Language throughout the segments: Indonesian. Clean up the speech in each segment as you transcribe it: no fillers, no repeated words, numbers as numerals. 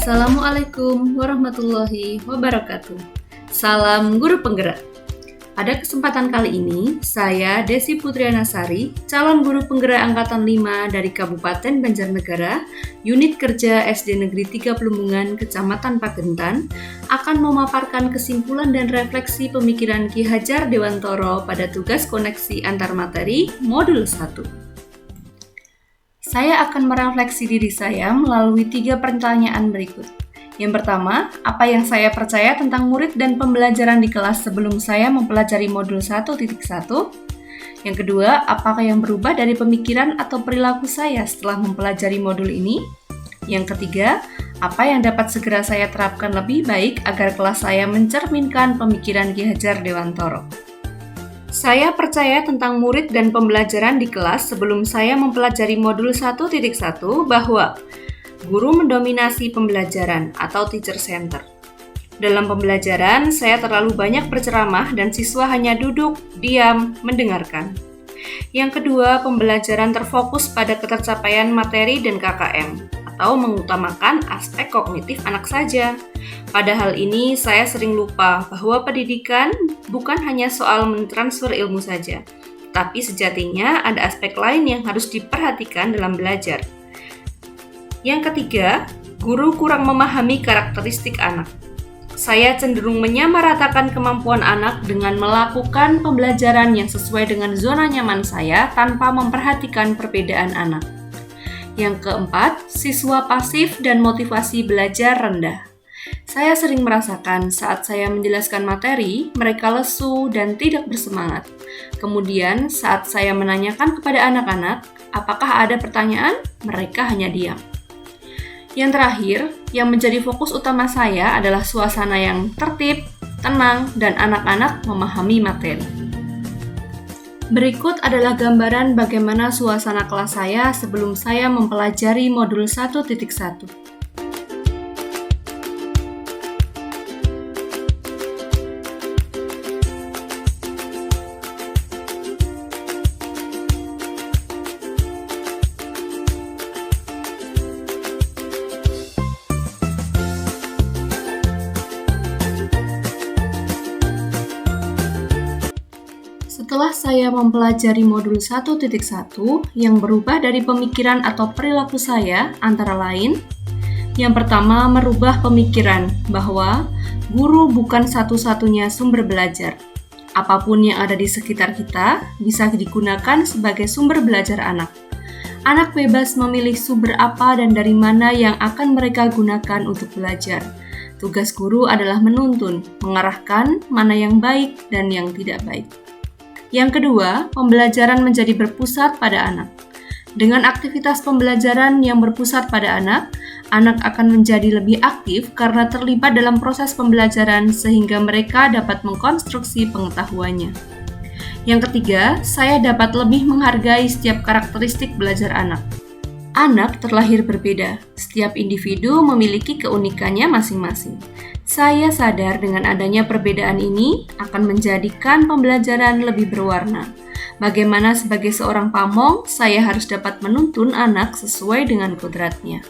Assalamualaikum warahmatullahi wabarakatuh. Salam guru penggerak. Pada kesempatan kali ini, saya Desi Putrianasari, calon guru penggerak angkatan 5 dari Kabupaten Banjarnegara, Unit Kerja SD Negeri 3 Pelembungan, Kecamatan Pagentan, akan memaparkan kesimpulan dan refleksi pemikiran Ki Hajar Dewantoro pada tugas koneksi antar materi Modul 1. Saya akan merefleksi diri saya melalui 3 pertanyaan berikut. Yang pertama, apa yang saya percaya tentang murid dan pembelajaran di kelas sebelum saya mempelajari modul 1.1? Yang kedua, apakah yang berubah dari pemikiran atau perilaku saya setelah mempelajari modul ini? Yang ketiga, apa yang dapat segera saya terapkan lebih baik agar kelas saya mencerminkan pemikiran Ki Hajar Dewantoro? Saya percaya tentang murid dan pembelajaran di kelas sebelum saya mempelajari modul 1.1 bahwa guru mendominasi pembelajaran atau teacher center. Dalam pembelajaran, saya terlalu banyak berceramah dan siswa hanya duduk, diam, mendengarkan. Yang kedua, pembelajaran terfokus pada ketercapaian materi dan KKM atau mengutamakan aspek kognitif anak saja. Pada hal ini, saya sering lupa bahwa pendidikan bukan hanya soal mentransfer ilmu saja, tapi sejatinya ada aspek lain yang harus diperhatikan dalam belajar. Yang ketiga, guru kurang memahami karakteristik anak. Saya cenderung menyamaratakan kemampuan anak dengan melakukan pembelajaran yang sesuai dengan zona nyaman saya tanpa memperhatikan perbedaan anak. Yang keempat, siswa pasif dan motivasi belajar rendah. Saya sering merasakan saat saya menjelaskan materi, mereka lesu dan tidak bersemangat. Kemudian, saat saya menanyakan kepada anak-anak, apakah ada pertanyaan, mereka hanya diam. Yang terakhir, yang menjadi fokus utama saya adalah suasana yang tertib, tenang, dan anak-anak memahami materi. Berikut adalah gambaran bagaimana suasana kelas saya sebelum saya mempelajari modul 1.1. Setelah saya mempelajari modul 1.1 yang berubah dari pemikiran atau perilaku saya, antara lain, yang pertama merubah pemikiran bahwa guru bukan satu-satunya sumber belajar. Apapun yang ada di sekitar kita bisa digunakan sebagai sumber belajar anak. Anak bebas memilih sumber apa dan dari mana yang akan mereka gunakan untuk belajar. Tugas guru adalah menuntun, mengarahkan mana yang baik dan yang tidak baik. Yang kedua, pembelajaran menjadi berpusat pada anak. Dengan aktivitas pembelajaran yang berpusat pada anak akan menjadi lebih aktif karena terlibat dalam proses pembelajaran sehingga mereka dapat mengkonstruksi pengetahuannya. Yang ketiga, saya dapat lebih menghargai setiap karakteristik belajar anak. Anak terlahir berbeda, setiap individu memiliki keunikannya masing-masing. Saya sadar dengan adanya perbedaan ini akan menjadikan pembelajaran lebih berwarna. Bagaimana sebagai seorang pamong, saya harus dapat menuntun anak sesuai dengan kodratnya.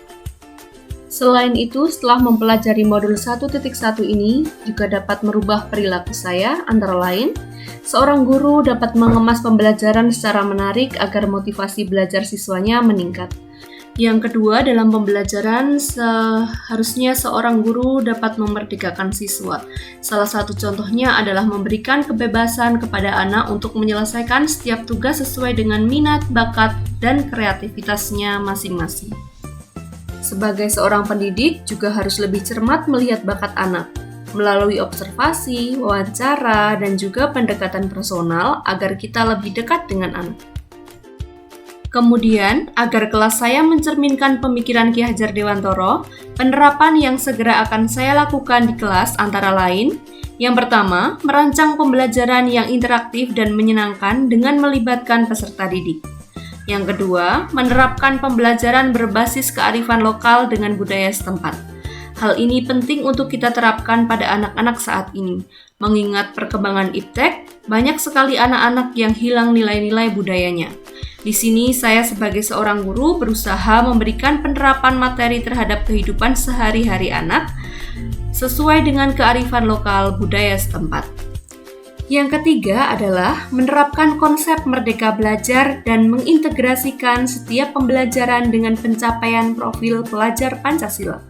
Selain itu, setelah mempelajari modul 1.1 ini juga dapat merubah perilaku saya, antara lain, seorang guru dapat mengemas pembelajaran secara menarik agar motivasi belajar siswanya meningkat. Yang kedua, dalam pembelajaran seharusnya seorang guru dapat memerdekakan siswa. Salah satu contohnya adalah memberikan kebebasan kepada anak untuk menyelesaikan setiap tugas sesuai dengan minat, bakat, dan kreativitasnya masing-masing. Sebagai seorang pendidik juga harus lebih cermat melihat bakat anak, melalui observasi, wawancara, dan juga pendekatan personal agar kita lebih dekat dengan anak. Kemudian, agar kelas saya mencerminkan pemikiran Ki Hajar Dewantoro, penerapan yang segera akan saya lakukan di kelas antara lain, yang pertama, merancang pembelajaran yang interaktif dan menyenangkan dengan melibatkan peserta didik. Yang kedua, menerapkan pembelajaran berbasis kearifan lokal dengan budaya setempat. Hal ini penting untuk kita terapkan pada anak-anak saat ini. Mengingat perkembangan iptek, banyak sekali anak-anak yang hilang nilai-nilai budayanya. Di sini saya sebagai seorang guru berusaha memberikan penerapan materi terhadap kehidupan sehari-hari anak sesuai dengan kearifan lokal budaya setempat. Yang ketiga adalah menerapkan konsep merdeka belajar dan mengintegrasikan setiap pembelajaran dengan pencapaian profil pelajar Pancasila.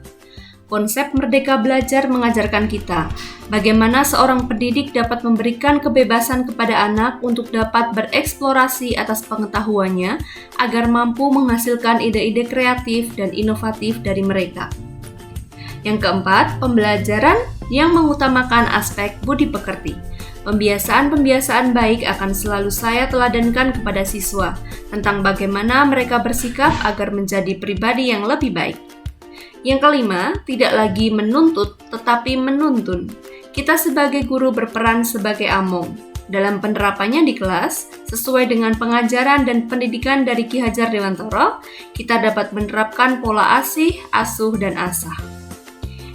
Konsep merdeka belajar mengajarkan kita bagaimana seorang pendidik dapat memberikan kebebasan kepada anak untuk dapat bereksplorasi atas pengetahuannya agar mampu menghasilkan ide-ide kreatif dan inovatif dari mereka. Yang keempat, pembelajaran yang mengutamakan aspek budi pekerti. Pembiasaan-pembiasaan baik akan selalu saya teladankan kepada siswa tentang bagaimana mereka bersikap agar menjadi pribadi yang lebih baik. Yang kelima, tidak lagi menuntut tetapi menuntun. Kita sebagai guru berperan sebagai among. Dalam penerapannya di kelas, sesuai dengan pengajaran dan pendidikan dari Ki Hajar Dewantara, kita dapat menerapkan pola asih, asuh, dan asah.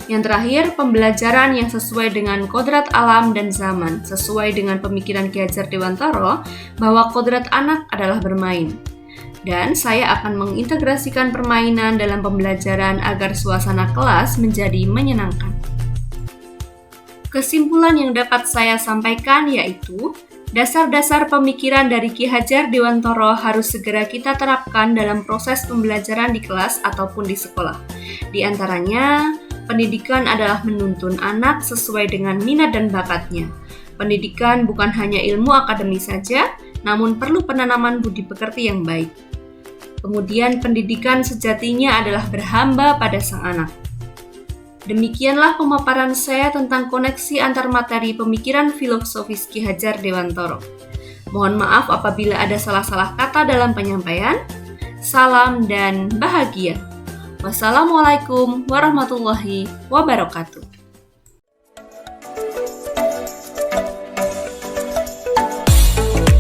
Yang terakhir, pembelajaran yang sesuai dengan kodrat alam dan zaman, sesuai dengan pemikiran Ki Hajar Dewantara bahwa kodrat anak adalah bermain. Dan saya akan mengintegrasikan permainan dalam pembelajaran agar suasana kelas menjadi menyenangkan. Kesimpulan yang dapat saya sampaikan yaitu, dasar-dasar pemikiran dari Ki Hajar Dewantara harus segera kita terapkan dalam proses pembelajaran di kelas ataupun di sekolah. Di antaranya, pendidikan adalah menuntun anak sesuai dengan minat dan bakatnya. Pendidikan bukan hanya ilmu akademis saja, namun perlu penanaman budi pekerti yang baik. Kemudian pendidikan sejatinya adalah berhamba pada sang anak. Demikianlah pemaparan saya tentang koneksi antar materi pemikiran filosofis Ki Hajar Dewantara. Mohon maaf apabila ada salah-salah kata dalam penyampaian. Salam dan bahagia. Wassalamualaikum warahmatullahi wabarakatuh.